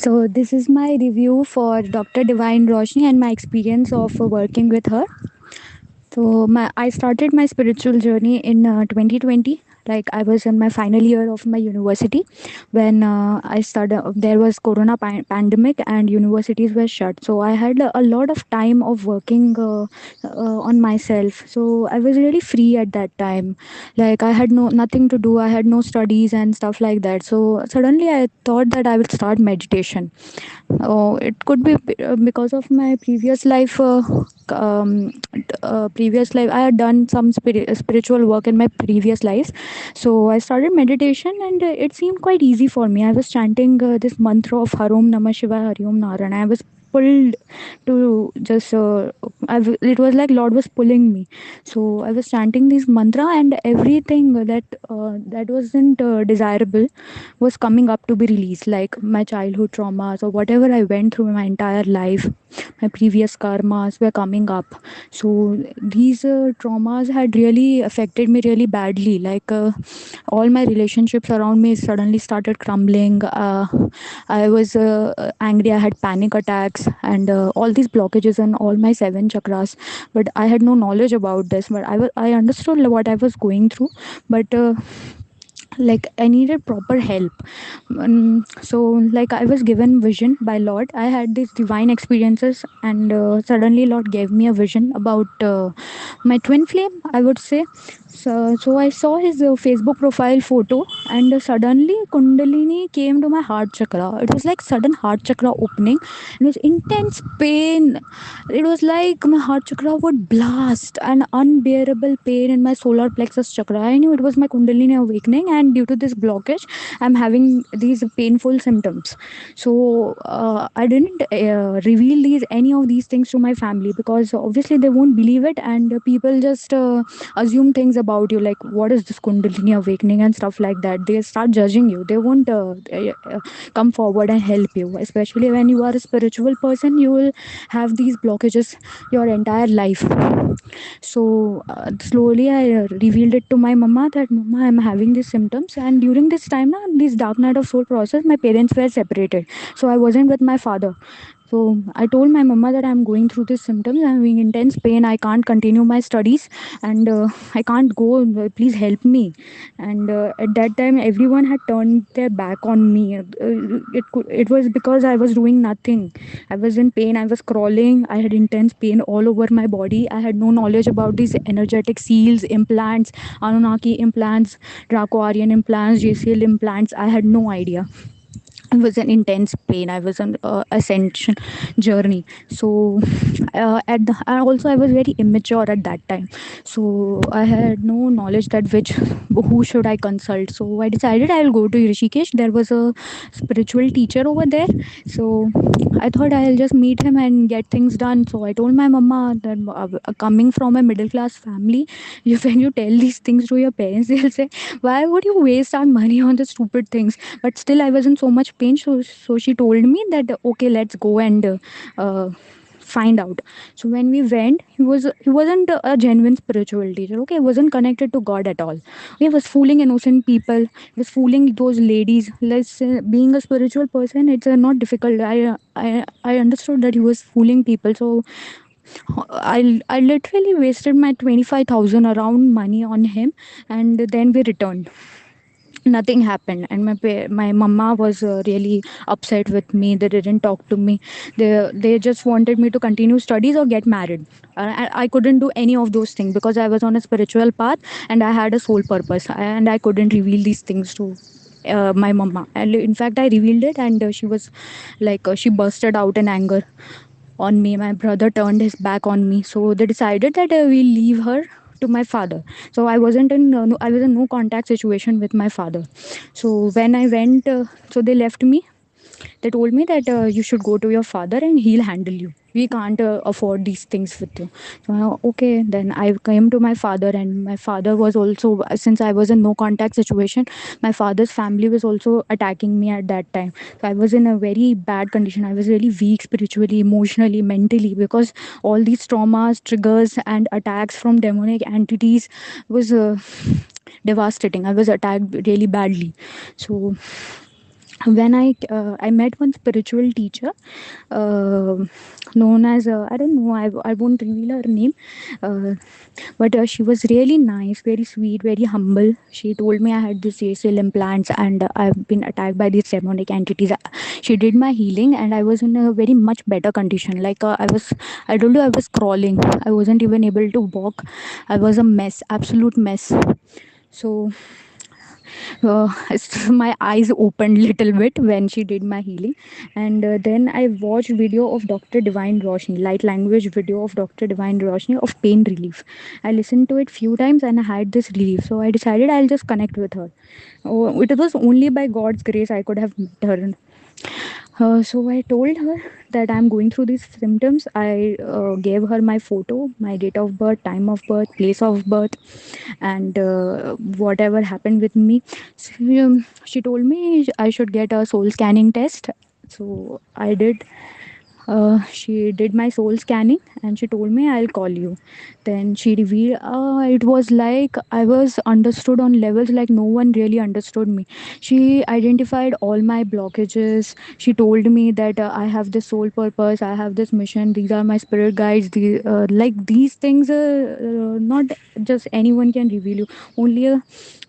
So, this is my review for Dr. Divine Roshni and my experience of working with her. So I started my spiritual journey in 2020. Like I was in my final year of my university when I started. There was Corona pandemic and universities were shut. So I had a lot of time of working on myself. So I was really free at that time. Like I had no nothing to do. I had no studies and stuff like that. So suddenly I thought that I would start meditation. Oh, it could be because of my um, previous life. I had done some spiritual work in my previous lives, so I started meditation, and it seemed quite easy for me. I was chanting this mantra of Harom Namah Shivaya Hari Om Narayana. I was pulled to just it was like Lord was pulling me. So I was chanting this mantra, and everything that wasn't desirable was coming up to be released, like my childhood traumas or whatever I went through in my entire life. My previous karmas were coming up. So these traumas had really affected me really badly. Like all my relationships around me suddenly started crumbling. I was angry. I had panic attacks and all these blockages in all my seven chakras. But I had no knowledge about this. But I understood what I was going through. But like I needed proper help. So like I was given vision by Lord. I had these divine experiences, and suddenly Lord gave me a vision about my twin flame, I would say. So I saw his Facebook profile photo, and suddenly Kundalini came to my heart chakra. It was like sudden heart chakra opening. It was intense pain. It was like my heart chakra would blast, an unbearable pain in my solar plexus chakra. I knew it was my Kundalini awakening, and due to this blockage, I'm having these painful symptoms. So I didn't reveal these any of these things to my family, because obviously they won't believe it, and people just assume things about you, like what is this Kundalini awakening and stuff like that. They start judging you. They won't come forward and help you, especially when you are a spiritual person. You will have these blockages your entire life. So slowly I revealed it to my mama that mama, I'm having these symptoms. And during this time now, this dark night of soul process, my parents were separated, so I wasn't with my father. So I told my mama that I'm going through these symptoms. I'm having intense pain. I can't continue my studies, and I can't go. Please help me. And at that time, everyone had turned their back on me. It was because I was doing nothing. I was in pain. I was crawling. I had intense pain all over my body. I had no knowledge about these energetic seals, implants, Anunnaki implants, Draco Aryan implants, JCL implants. I had no idea. It was an intense pain. I was on ascension journey. So I was very immature at that time. So I had no knowledge that which who should I consult. So I decided I'll go to Rishikesh. There was a spiritual teacher over there. So I thought I'll just meet him and get things done. So I told my mama that coming from a middle class family, when you tell these things to your parents, they'll say, why would you waste our money on the stupid things? But still I was in so much pain. So she told me that okay, let's go and find out. So when we went, he wasn't a genuine spiritual teacher. Okay, he wasn't connected to God at all. He was fooling innocent people. He was fooling those ladies. Being a spiritual person, it's not difficult. I understood that he was fooling people. So I literally wasted my 25,000 around money on him, and then we returned. Nothing happened, and my mama was really upset with me. They didn't talk to me. They just wanted me to continue studies or get married. I couldn't do any of those things because I was on a spiritual path, and I had a soul purpose, and I couldn't reveal these things to my mama. And in fact I revealed it, and she was like she bursted out in anger on me. My brother turned his back on me, so they decided that we'll leave her to my father. So I was in no contact situation with my father. So when I went, so they left me. They told me that you should go to your father and he'll handle you. We can't afford these things with you. So okay, then I came to my father, and my father was also, since I was in no contact situation, my father's family was also attacking me at that time. So I was in a very bad condition. I was really weak spiritually, emotionally, mentally, because all these traumas, triggers, and attacks from demonic entities was devastating. I was attacked really badly. So when I met one spiritual teacher, uh, known as I don't know, I won't reveal her name, uh, but she was really nice, very sweet, very humble. She told me I had this ACL implants and I've been attacked by these demonic entities. She did my healing and I was in a very much better condition. Like I told you, I was crawling. I wasn't even able to walk. I was a mess, absolute mess. So my eyes opened little bit when she did my healing. And then I watched video of Dr. Divine Roshni, light language video of Dr. Divine Roshni of pain relief. I listened to it few times and I had this relief, so I decided I'll just connect with her. Oh, it was only by God's grace I could have met her. So I told her that I'm going through these symptoms. I gave her my photo, my date of birth, time of birth, place of birth, and whatever happened with me. So, she told me I should get a soul scanning test. So I did. She did my soul scanning and she told me I'll call you. Then she revealed, it was like I was understood on levels like no one really understood me. She identified all my blockages. She told me that I have this soul purpose, I have this mission, these are my spirit guides. Like these things, not just anyone can reveal you. Only a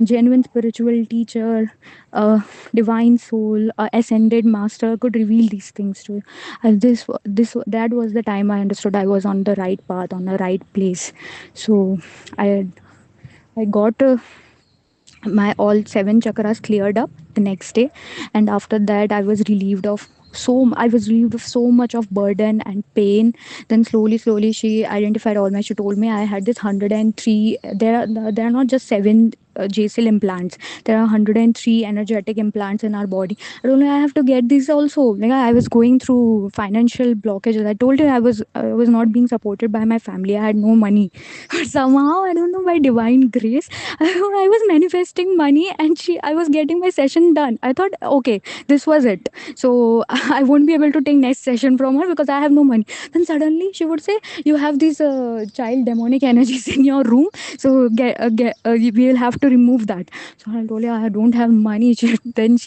genuine spiritual teacher, a divine soul, a ascended master could reveal these things to you. And this that was the time I understood I was on the right path, on the right place. So I I got my all seven chakras cleared up the next day, and after that I was relieved of so much of burden and pain. Then slowly she identified all my, she told me I had this 103, there are not just seven JCL implants, there are 103 energetic implants in our body. I don't know, I have to get these also. Like I was going through financial blockages. I told you I was not being supported by my family. I had no money. But somehow, I don't know, by divine grace, I was manifesting money and I was getting my session done. I thought, okay, this was it. So I won't be able to take next session from her because I have no money. Then suddenly she would say, you have these child demonic energies in your room. So we will have to remove that. So I told her I don't have money. Then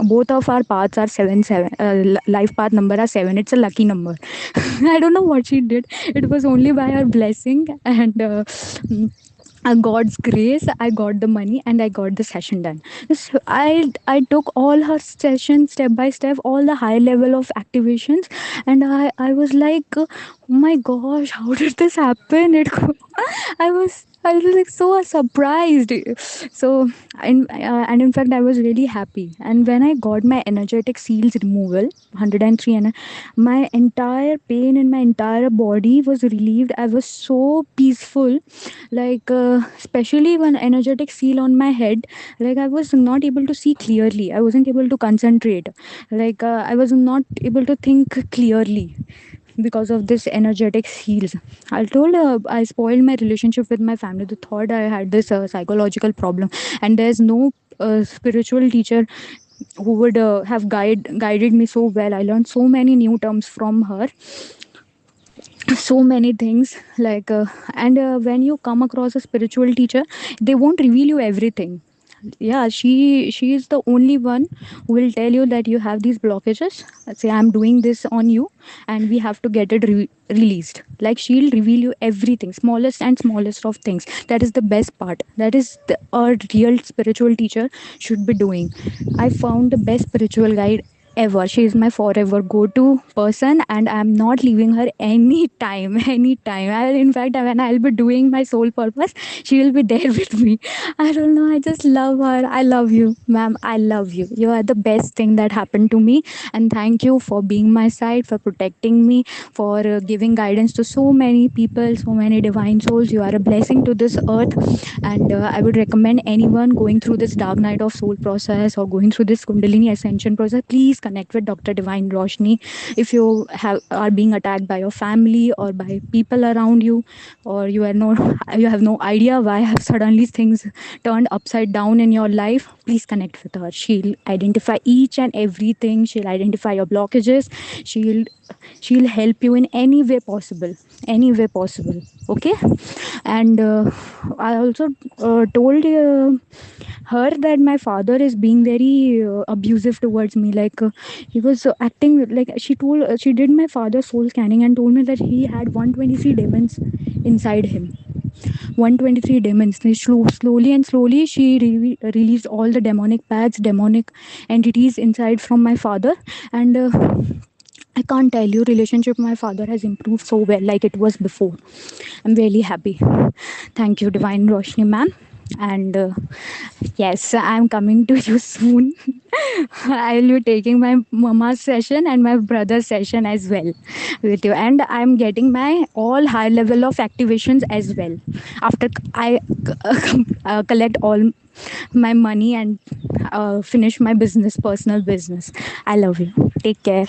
both of our paths are 7 7. Life path number are 7. It's a lucky number. I don't know what she did. It was only by her blessing and God's grace, I got the money and I got the session done. So I took all her sessions step by step, all the high level of activations, and I was like, oh my gosh, how did this happen? I was like so surprised. So and in fact I was really happy. And when I got my energetic seals removal, 103, and my entire pain in my entire body was relieved. I was so peaceful, like especially one energetic seal on my head. Like I was not able to see clearly, I wasn't able to concentrate, like I was not able to think clearly because of this energetic seals. I told I spoiled my relationship with my family. They thought I had this psychological problem, and there's no spiritual teacher who would have guided me so well. I learned so many new terms from her, so many things, like and when you come across a spiritual teacher, they won't reveal you everything. Yeah, she is the only one who will tell you that you have these blockages. Say I'm doing this on you and we have to get it released. Like she'll reveal you everything, smallest and smallest of things. That is the best part. That is a real spiritual teacher should be doing. I found the best spiritual guide ever. She is my forever go-to person, and I'm not leaving her anytime. Anytime, in fact, when I'll be doing my soul purpose, she will be there with me. I don't know, I just love her. I love you, ma'am. I love you. You are the best thing that happened to me, and thank you for being my side, for protecting me, for giving guidance to so many people, so many divine souls. You are a blessing to this earth. And I would recommend anyone going through this dark night of soul process or going through this kundalini ascension process, please connect with Dr. Divine Roshni. If you are being attacked by your family or by people around you, or you have no idea why have suddenly things turned upside down in your life, please connect with her. She'll identify each and everything. She'll identify your blockages. she'll she'll help you in any way possible, any way possible. Okay. And I also told her that my father is being very abusive towards me. Like he was acting like, she did my father's soul scanning and told me that he had 123 demons inside him. 123 demons. Slowly and slowly she released all the demonic paths, demonic entities inside from my father. And I can't tell you, relationship with my father has improved so well, like it was before. I'm really happy. Thank you, Divine Roshni ma'am. And yes, I'm coming to you soon. I'll be taking my mama's session and my brother's session as well with you. And I'm getting my all high level of activations as well. After I collect all my money and finish my business, personal business. I love you. Take care.